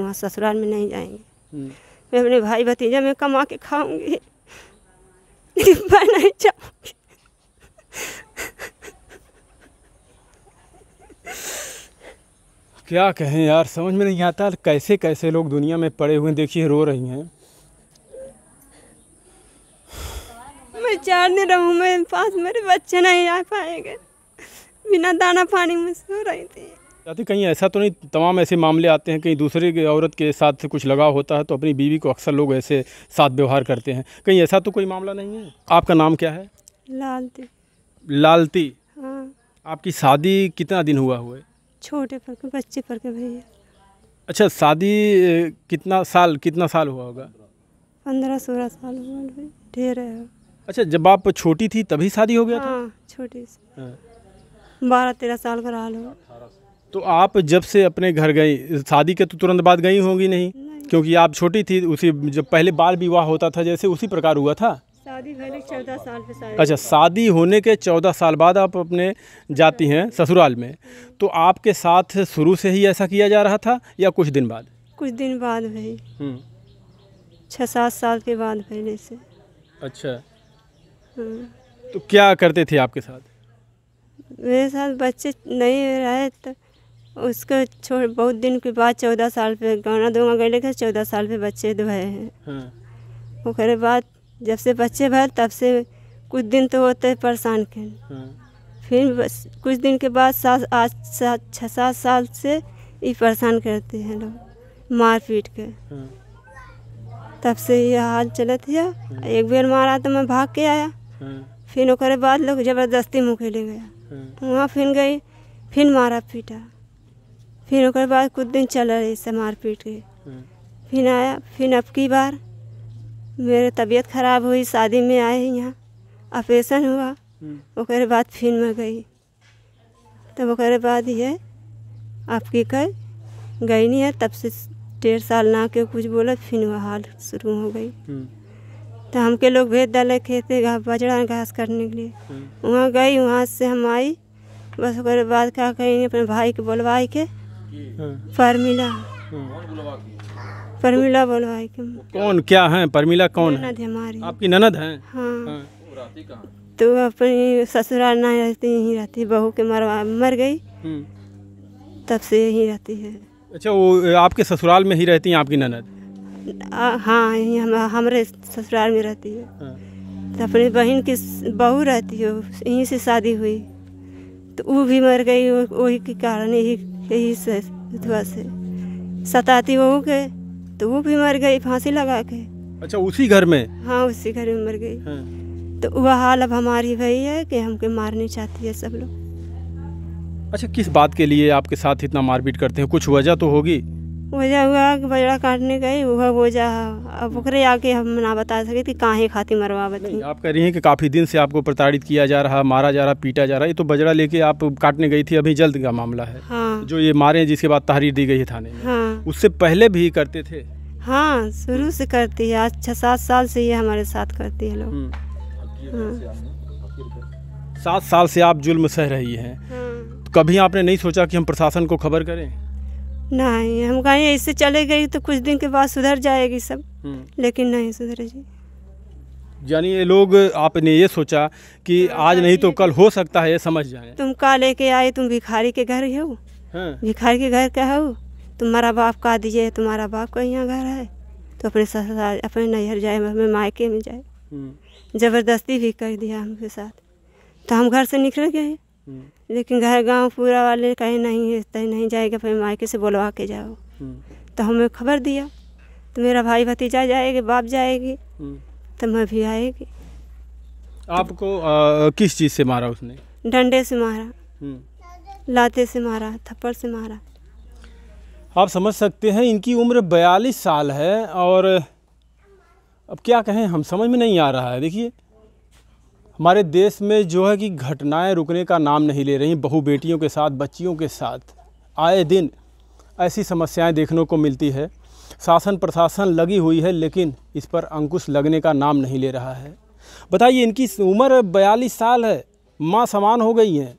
वहाँ ससुराल में नहीं जाएंगे। मैं अपने भाई भतीजा में कमा के खाऊंगी, मैं नहीं चाहूँगी। क्या कहें यार, समझ में नहीं आता कैसे कैसे लोग दुनिया में पड़े हुए। देखिए रो रही हैं। मैं 4 दिन रहूँ, मेरे पास मेरे बच्चे नहीं आ पाएंगे, बिना दाना पानी में सो रही थी। चाहती कहीं ऐसा तो नहीं, तमाम ऐसे मामले आते हैं कहीं दूसरे की औरत के साथ कुछ लगाव होता है तो अपनी बीवी को अक्सर लोग ऐसे साथ व्यवहार करते हैं, कहीं ऐसा तो कोई मामला नहीं है? आपका नाम क्या है? लालती। लालती। हाँ। आपकी शादी कितना दिन हुआ हुआ है? छोटे पर के बच्चे पर के भैया। अच्छा, शादी कितना साल हुआ होगा? 15-16 साल हुआ भाई, ढेर है। अच्छा, जब आप छोटी थी तभी शादी हो गया था? हाँ, छोटी सी 12-13 साल का हाल हुआ। तो आप जब से अपने घर गई, शादी के तो तुरंत बाद गई होंगी नहीं, क्योंकि आप छोटी थी, उसी जब पहले बाल विवाह होता था जैसे उसी प्रकार हुआ था? शादी पहले 14 साल पे शादी। अच्छा, शादी होने के 14 साल बाद आप अपने जाती हैं ससुराल में, तो आपके साथ शुरू से ही ऐसा किया जा रहा था या कुछ दिन बाद? कुछ दिन बाद भाई, 6-7 साल के बाद पहले से। अच्छा, तो क्या करते थे आपके साथ? मेरे साथ बच्चे नहीं रहे तो उसको छोड़, बहुत दिन के बाद 14 साल पे गाना दूंगा गए लेकर 14 साल पे बच्चे दुए हैं। उसके बाद जब से बच्चे भर तब से कुछ दिन तो होते परेशान के। फिर बस कुछ दिन के बाद 6-7 साल से ये परेशान करते हैं लोग, मार पीट के। तब से ये हाल चलत है। एक बार मारा तो मैं भाग के आया, फिर उसके बाद लोग ज़बरदस्ती मुँह ले गया, वहाँ फिर गई, फिर मारा पीटा, फिर उसके बाद कुछ दिन चल रही से मार पीट के। फिर आया, फिर अब की बार मेरी तबीयत ख़राब हुई, शादी में आए यहाँ, ऑपरेशन हुआ, उसके बाद फिर मैं गई। तब उसके बाद ये आपकी कह गई नहीं है, तब से 1.5 साल ना के कुछ बोला, फिर वह हाल शुरू हो गई। तो हमके लोग भेज डाले खेते बजड़ा घास करने के लिए, वहाँ गई, वहाँ से हम आई, बस उसके बाद क्या करेंगे, अपने भाई के बुलवाई के परमिला बुलवाई के। कौन क्या है परमिला? कौन है? ननद हमारी। आपकी ननद है? हाँ। तो अपनी ससुराल ना रहती, यहीं रहती, बहू के मर गई, तब से यहीं रहती है। अच्छा, वो आपके ससुराल में ही रहती हैं आपकी ननद? हाँ, यहीं हमारे ससुराल में रहती है। तो अपनी बहन की बहू रहती है, यहीं से शादी हुई, तो वो भी मर गई वही के कारण, यही से सताती बहू के, तो वो भी मर गई फांसी लगा के। अच्छा, उसी घर में? हाँ, उसी घर में मर गई। तो वह हाल अब हमारी वही है कि हमके मारनी चाहती है सब लोग। अच्छा, किस बात के लिए आपके साथ इतना मारपीट करते हैं? कुछ वजह तो होगी? वजह हुआ कि बजड़ा काटने गई, वह वजह। अब ओकरे आके हम ना बता सके कि काहे खाती मरवावत थी। आप कह रही हैं कि काफ़ी दिन से आपको प्रताड़ित किया जा रहा, मारा जा रहा, पीटा जा रहा, ये तो बजड़ा लेके आप काटने गई थी, अभी जल्द का मामला है। हाँ। जो ये मारे जिसके बाद तहरीर दी गई है थाने में। हाँ। उससे पहले भी करते थे? हाँ, शुरू से करती है, आज 6-7 साल से ये हमारे साथ करती है लोग। 7 साल से आप जुल्म सह रही हैं। तो कभी आपने नहीं सोचा कि हम प्रशासन को खबर करें? नहीं, हम कहीं ऐसे चले गई तो कुछ दिन के बाद सुधर जाएगी सब, लेकिन नहीं सुधरेगी। यानी ये लोग, आपने ये सोचा कि आज नहीं तो कल हो सकता है, ये समझ जाए। तुम का लेके आए, तुम भिखारी के घर हो? भिखारी के घर का हो? तुम्हारा बाप का दिए, तुम्हारा बाप का यहाँ घर है, तो अपने ससुराल अपने नैहर जाए, अपने मायके में जाए। ज़बरदस्ती भी कर दिया हमके साथ, तो हम घर से निकल गए। लेकिन घर गांव पूरा वाले कहीं नहीं, नहीं जाएगा, अपने मायके से बुलवा के जाओ। तो हमें खबर दिया, तो मेरा भाई भतीजा जाएगी, बाप जाएगी, तो मैं भी आएगी। आपको किस चीज़ से मारा उसने? डंडे से मारा, लाते से मारा, थप्पड़ से मारा। आप समझ सकते हैं, इनकी उम्र 42 साल है और अब क्या कहें, हम समझ में नहीं आ रहा है। देखिए, हमारे देश में जो है कि घटनाएं रुकने का नाम नहीं ले रही। बहू बेटियों के साथ, बच्चियों के साथ आए दिन ऐसी समस्याएं देखने को मिलती है। शासन प्रशासन लगी हुई है, लेकिन इस पर अंकुश लगने का नाम नहीं ले रहा है। बताइए, इनकी उम्र 42 साल है, माँ समान हो गई हैं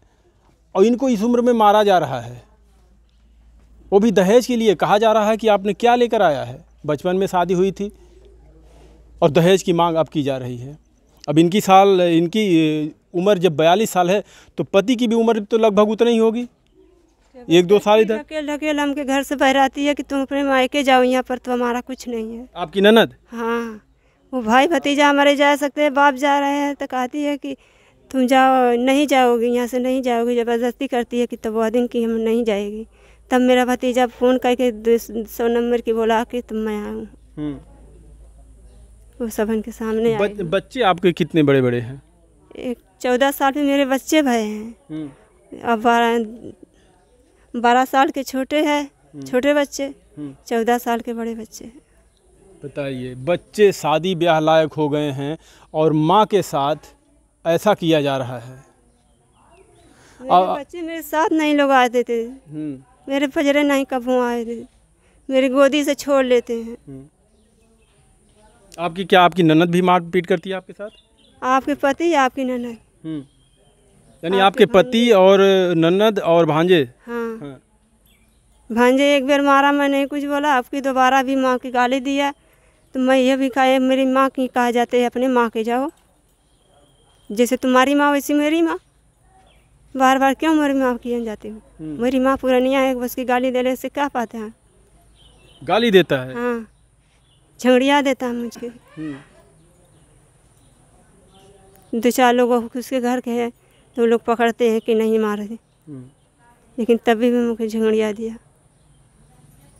और इनको इस उम्र में मारा जा रहा है। वो भी दहेज के लिए। कहा जा रहा है कि आपने क्या लेकर आया है, बचपन में शादी हुई थी और दहेज की मांग अब की जा रही है। अब इनकी उम्र जब 42 साल है तो पति की भी उम्र तो लगभग उतनी ही होगी, 1-2 साल इधर। ढकेल हमके घर से बहराती है कि तुम अपने मायके जाओ, यहाँ पर तो हमारा कुछ नहीं है। आपकी ननद? हाँ, वो भाई भतीजा हमारे जा सकते हैं, बाप जा रहे हैं तो कहती है कि तुम जाओ, नहीं जाओगी, यहाँ से नहीं जाओगी, ज़बरदस्ती करती है कि तब वह दिन की हम नहीं जाएगी। तब मेरा भतीजा फ़ोन करके 200 नंबर की बोला कि तुम मैं आऊँ, वो सबन के सामने आए। बच्चे आपके कितने बड़े बड़े हैं? एक 14 साल में मेरे बच्चे भए हैं, अब 12 साल के छोटे हैं, छोटे बच्चे, 14 साल के बड़े बच्चे हैं। बताइए, बच्चे शादी ब्याह लायक हो गए हैं और माँ के साथ ऐसा किया जा रहा है। मेरे बच्चे मेरे साथ नहीं लोग आते थे, मेरे फजरे नहीं कभी आए थे, मेरी गोदी से छोड़ लेते हैं। आपकी ननद भी मारपीट करती है आपके साथ? आपके पति, आपकी ननद? यानी आपके पति और ननद और भांजे? हाँ। भांजे एक बार मारा, मैं नहीं कुछ बोला, आपकी दोबारा भी माँ की गाली दिया, तो मैं ये भी कहा मेरी माँ की कहा जाते है, अपने माँ के जाओ, जैसे तुम्हारी माँ वैसी मेरी माँ, बार बार क्यों मेरी माँ की जाती हूँ? मेरी माँ पुरानिया है, बस की गाली देने से क्या पाते हैं? गाली देता है? हाँ, झगड़िया देता है मुझे। 2-4 लोग उसके घर के हैं तो लोग पकड़ते हैं कि नहीं मारे, लेकिन तभी भी मुझे झगड़िया दिया।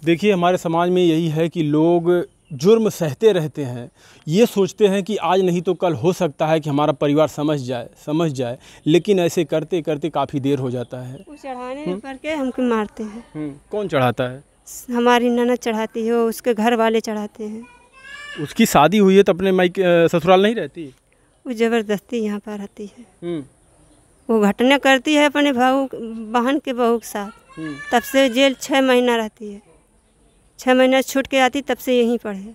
देखिए, हमारे समाज में यही है कि लोग जुर्म सहते रहते हैं, ये सोचते हैं कि आज नहीं तो कल हो सकता है कि हमारा परिवार समझ जाए, लेकिन ऐसे करते करते काफ़ी देर हो जाता है। वो चढ़ाने पर के हमको मारते हैं। कौन चढ़ाता है? हमारी ननद चढ़ाती है, उसके घर वाले चढ़ाते हैं। उसकी शादी हुई है तो अपने ससुराल नहीं रहती? वो ज़बरदस्ती यहाँ पर रहती है। वो घटना करती है अपने बहन के बहू के साथ, तब से जेल 6 महीना रहती है, 6 महीना छूट के आती, तब से यहीं पढ़े।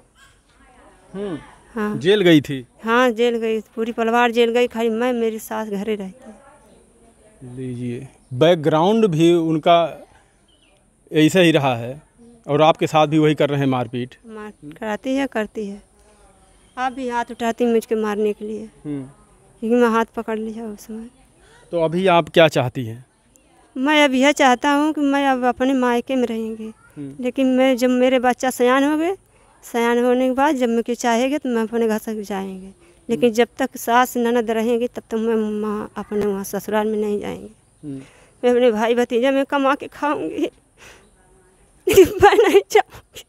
हाँ, जेल गई थी? हाँ, जेल गई, पूरी परिवार जेल गई, खाली मैं मेरी सास घरे रहती है। लीजिए, बैकग्राउंड भी उनका ऐसा ही रहा है और आपके साथ भी वही कर रहे हैं, मारपीट कराती है, करती है। आप भी हाथ उठाती मुझको मारने के लिए, लेकिन मैं हाथ पकड़ लिया उस समय। तो अभी आप क्या चाहती हैं? मैं अब यह चाहता हूँ कि मैं अब अपने मायके में रहेंगे, लेकिन मैं जब मेरे बच्चा सयान हो गए, सयान होने के बाद जब मुझे चाहेंगे तो मैं अपने घर से जाएंगे, लेकिन जब तक सास ननद रहेंगी तब तक मैं माँ अपने वहाँ ससुराल में नहीं जाएंगे। मैं अपने भाई भतीजा में कमा के खाऊंगी, लेकिन मैं नहीं चाहूँगी।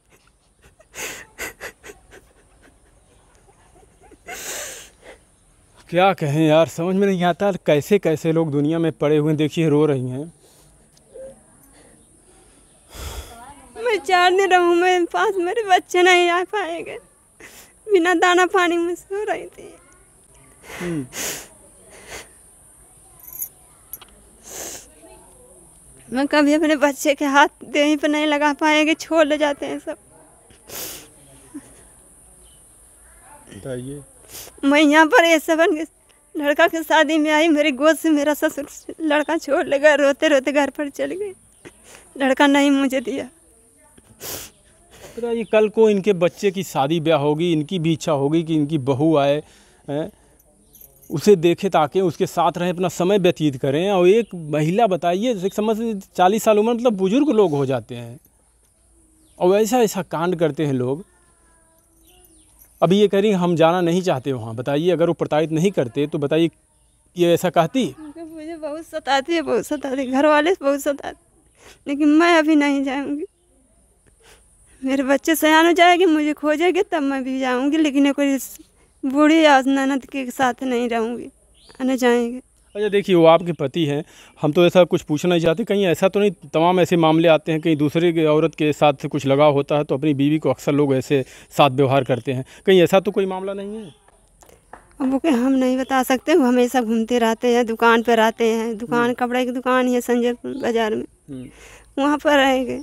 क्या कहें यार, समझ में नहीं आता कैसे कैसे लोग दुनिया में पड़े हुए। देखिए, रो रही हैं। मैं 4 दिन रहूँ, मेरे पास मेरे बच्चे नहीं आ पाएंगे, बिना दाना पानी में सो रही थी। मैं कभी अपने बच्चे के हाथ देही पे नहीं लगा पाएंगे, छोड़ ले जाते हैं सब। बताइए, मैं यहाँ पर ये सबन के लड़का की शादी में आई, मेरी गोद से मेरा ससुर लड़का छोड़ ले गया, रोते रोते घर पर चल गए, लड़का नहीं मुझे दिया। बताइए, कल को इनके बच्चे की शादी ब्याह होगी, इनकी भी इच्छा होगी कि इनकी बहू आए, उसे देखे ताकि उसके साथ रहें, अपना समय व्यतीत करें। और एक महिला, बताइए, समझ 40 साल उम्र, मतलब बुजुर्ग लोग हो जाते हैं और ऐसा कांड करते हैं लोग। अभी ये कह रही हम जाना नहीं चाहते वहाँ। बताइए, अगर वो प्रताड़ित नहीं करते तो बताइए ये ऐसा कहती? मुझे बहुत सताती है, बहुत सताती, घर वाले बहुत सताते, लेकिन मैं अभी नहीं जाऊँगी। मेरे बच्चे सयान हो जाएंगे, मुझे खोजेंगे तब मैं भी जाऊँगी, लेकिन कोई बूढ़ी या ननद के साथ नहीं रहूँगी, आने जाएंगे। अच्छा, देखिए, वो आपके पति हैं, हम तो ऐसा कुछ पूछना नहीं चाहते, कहीं ऐसा तो नहीं, तमाम ऐसे मामले आते हैं कहीं दूसरे के औरत के साथ कुछ लगाव होता है तो अपनी बीवी को अक्सर लोग ऐसे साथ व्यवहार करते हैं, कहीं ऐसा तो कोई मामला नहीं है? अब वो हम नहीं बता सकते, वो हमेशा घूमते रहते हैं, दुकान पर रहते हैं, दुकान कपड़े की दुकान है संजय बाज़ार में, वहाँ पर रहेंगे।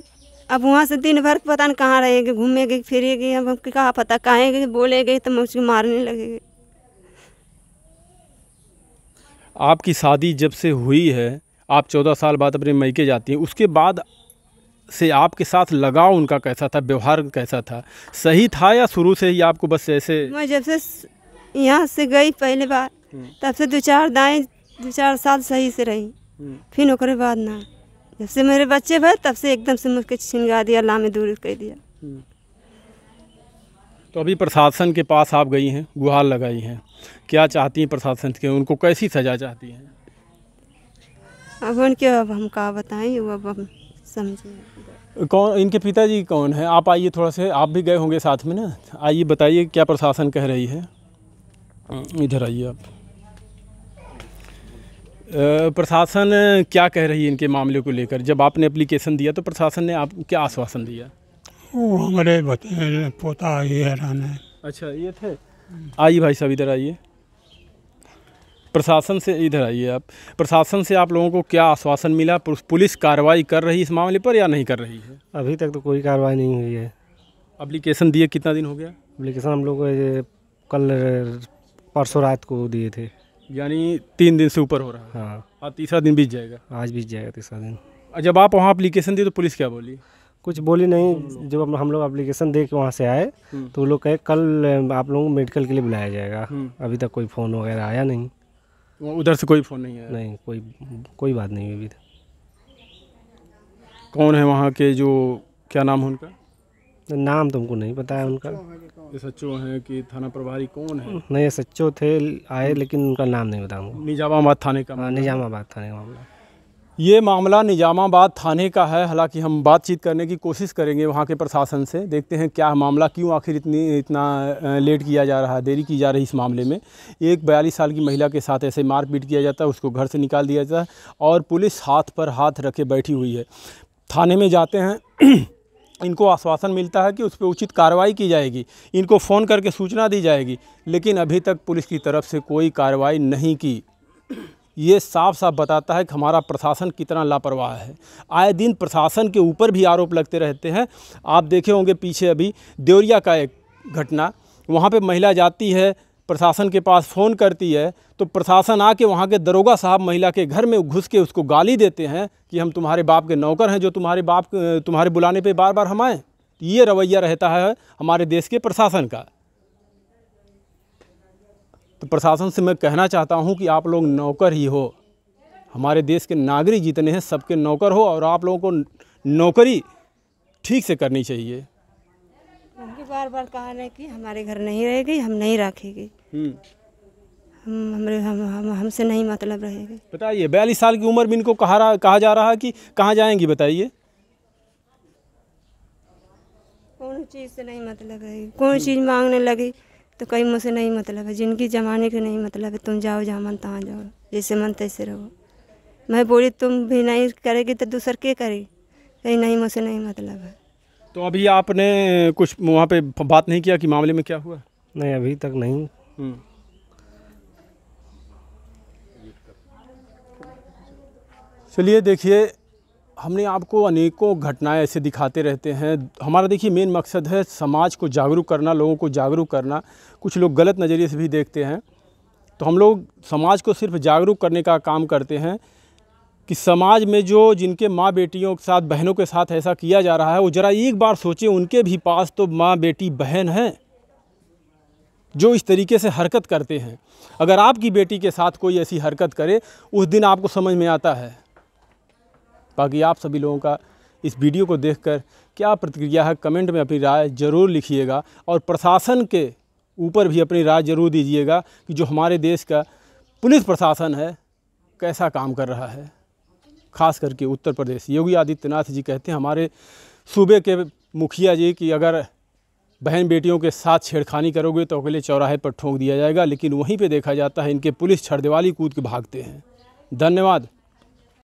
अब वहाँ से दिन भर पता नहीं कहाँ रहेंगे, घूमेंगे फिरेंगे, अब क्या पता कहेंगे बोलेंगे तो मैं उसको मारने लगेंगे। आपकी शादी जब से हुई है, आप 14 साल बाद अपने मायके जाती हैं, उसके बाद से आपके साथ लगाव उनका कैसा था, व्यवहार कैसा था, सही था या शुरू से ही आपको बस ऐसे? मैं जब से यहाँ से गई पहले बार तब से 2-4 साल सही से रही, फिर ओकरे बाद ना, जब से मेरे बच्चे भर तब से एकदम से मुझके छिनगा दिया, लामे दूर कर दिया। तो अभी प्रशासन के पास आप गई हैं, गुहार लगाई हैं, क्या चाहती हैं प्रशासन के, उनको कैसी सज़ा चाहती हैं? अब उनके अब हम क्या बताएं, अब हम समझे। कौन इनके पिताजी कौन है? आप आइए थोड़ा से, आप भी गए होंगे साथ में ना, आइए बताइए क्या प्रशासन कह रही है। इधर आइए आप। प्रशासन क्या कह रही है इनके मामले को लेकर? जब आपने एप्लीकेशन दिया तो प्रशासन ने आप क्या आश्वासन दिया? वो हमारे पोता ही हैरान है। अच्छा ये थे, आइए भाई साहब इधर आइए। प्रशासन से इधर आइए आप। प्रशासन से आप लोगों को क्या आश्वासन मिला? पुलिस कार्रवाई कर रही इस मामले पर या नहीं कर रही है? अभी तक तो कोई कार्रवाई नहीं हुई है। एप्लीकेशन दिए कितना दिन हो गया? एप्लीकेशन हम लोग कल परसों रात को दिए थे, यानी 3 दिन से ऊपर हो रहा है। हाँ, और तीसरा दिन बीत जाएगा। आज बीत जाएगा तीसरा दिन। जब आप वहाँ एप्लीकेशन दिए तो पुलिस क्या बोली? कुछ बोली नहीं। जब हम लोग एप्लीकेशन दे के वहाँ से आए तो वो लोग कहे कल आप लोगों को मेडिकल के लिए बुलाया जाएगा। अभी तक कोई फ़ोन वगैरह आया नहीं। उधर से कोई फ़ोन नहीं आया? नहीं, कोई बात नहीं हुई अभी तक। कौन है वहाँ के, जो क्या नाम है उनका? नाम तुमको नहीं पता है उनका? SHO हैं कि थाना प्रभारी कौन है? नहीं, SHO थे आए, लेकिन उनका नाम नहीं बताऊँगा। निजामाबाद थाने का? हाँ, निजामाबाद थाने का मामला। ये मामला निजामाबाद थाने का है। हालांकि हम बातचीत करने की कोशिश करेंगे वहाँ के प्रशासन से, देखते हैं क्या मामला, क्यों आखिर इतना लेट किया जा रहा है, देरी की जा रही इस मामले में। एक 42 साल की महिला के साथ ऐसे मारपीट किया जाता है, उसको घर से निकाल दिया जाता है और पुलिस हाथ पर हाथ रखे बैठी हुई है। थाने में जाते हैं, इनको आश्वासन मिलता है कि उस पर उचित कार्रवाई की जाएगी, इनको फ़ोन करके सूचना दी जाएगी, लेकिन अभी तक पुलिस की तरफ से कोई कार्रवाई नहीं की। ये साफ साफ बताता है कि हमारा प्रशासन कितना लापरवाह है। आए दिन प्रशासन के ऊपर भी आरोप लगते रहते हैं। आप देखे होंगे पीछे अभी देवरिया का एक घटना, वहाँ पे महिला जाती है, प्रशासन के पास फ़ोन करती है तो प्रशासन आके वहाँ के दरोगा साहब महिला के घर में घुस के उसको गाली देते हैं कि हम तुम्हारे बाप के नौकर हैं, जो तुम्हारे बुलाने पे बार बार हम आएँ। ये रवैया रहता है हमारे देश के प्रशासन का। तो प्रशासन से मैं कहना चाहता हूं कि आप लोग नौकर ही हो, हमारे देश के नागरिक जितने हैं सबके नौकर हो, और आप लोगों को नौकरी ठीक से करनी चाहिए। उनकी बार बार कहा है कि हमारे घर नहीं रहेगी, हम नहीं रखेगी, हमसे नहीं मतलब रहेगी। बताइए 42 साल की उम्र में इनको कहा जा रहा है कि कहाँ जाएंगी? बताइए। कौन चीज़ से नहीं मतलब रहेगी, कौन चीज़ मांगने लगी तो कहीं मुझसे नहीं मतलब है, जिनकी जमाने के नहीं मतलब है, तुम जाओ जहाँ मन तहाँ जाओ, जैसे मन तैसे रहो। मैं बोली तुम भी नहीं करेगी तो दूसर के करेगी, कहीं नहीं, मुझसे नहीं मतलब है। तो अभी आपने कुछ वहाँ पे बात नहीं किया कि मामले में क्या हुआ? नहीं, अभी तक नहीं। चलिए देखिए, हमने आपको अनेकों घटनाएं ऐसे दिखाते रहते हैं। हमारा देखिए मेन मकसद है समाज को जागरूक करना, लोगों को जागरूक करना। कुछ लोग गलत नज़रिए से भी देखते हैं, तो हम लोग समाज को सिर्फ जागरूक करने का काम करते हैं कि समाज में जो जिनके माँ बेटियों के साथ, बहनों के साथ ऐसा किया जा रहा है, वो ज़रा एक बार सोचें, उनके भी पास तो माँ बेटी बहन हैं जो इस तरीके से हरकत करते हैं। अगर आपकी बेटी के साथ कोई ऐसी हरकत करे, उस दिन आपको समझ में आता है। बाकी आप सभी लोगों का इस वीडियो को देखकर क्या प्रतिक्रिया है, कमेंट में अपनी राय ज़रूर लिखिएगा, और प्रशासन के ऊपर भी अपनी राय ज़रूर दीजिएगा कि जो हमारे देश का पुलिस प्रशासन है कैसा काम कर रहा है। खास करके उत्तर प्रदेश, योगी आदित्यनाथ जी कहते हैं हमारे सूबे के मुखिया जी कि अगर बहन बेटियों के साथ छेड़खानी करोगे तो अगले चौराहे पर ठोक दिया जाएगा, लेकिन वहीं पे देखा जाता है इनके पुलिस छड़देवाली कूद के भागते हैं। धन्यवाद।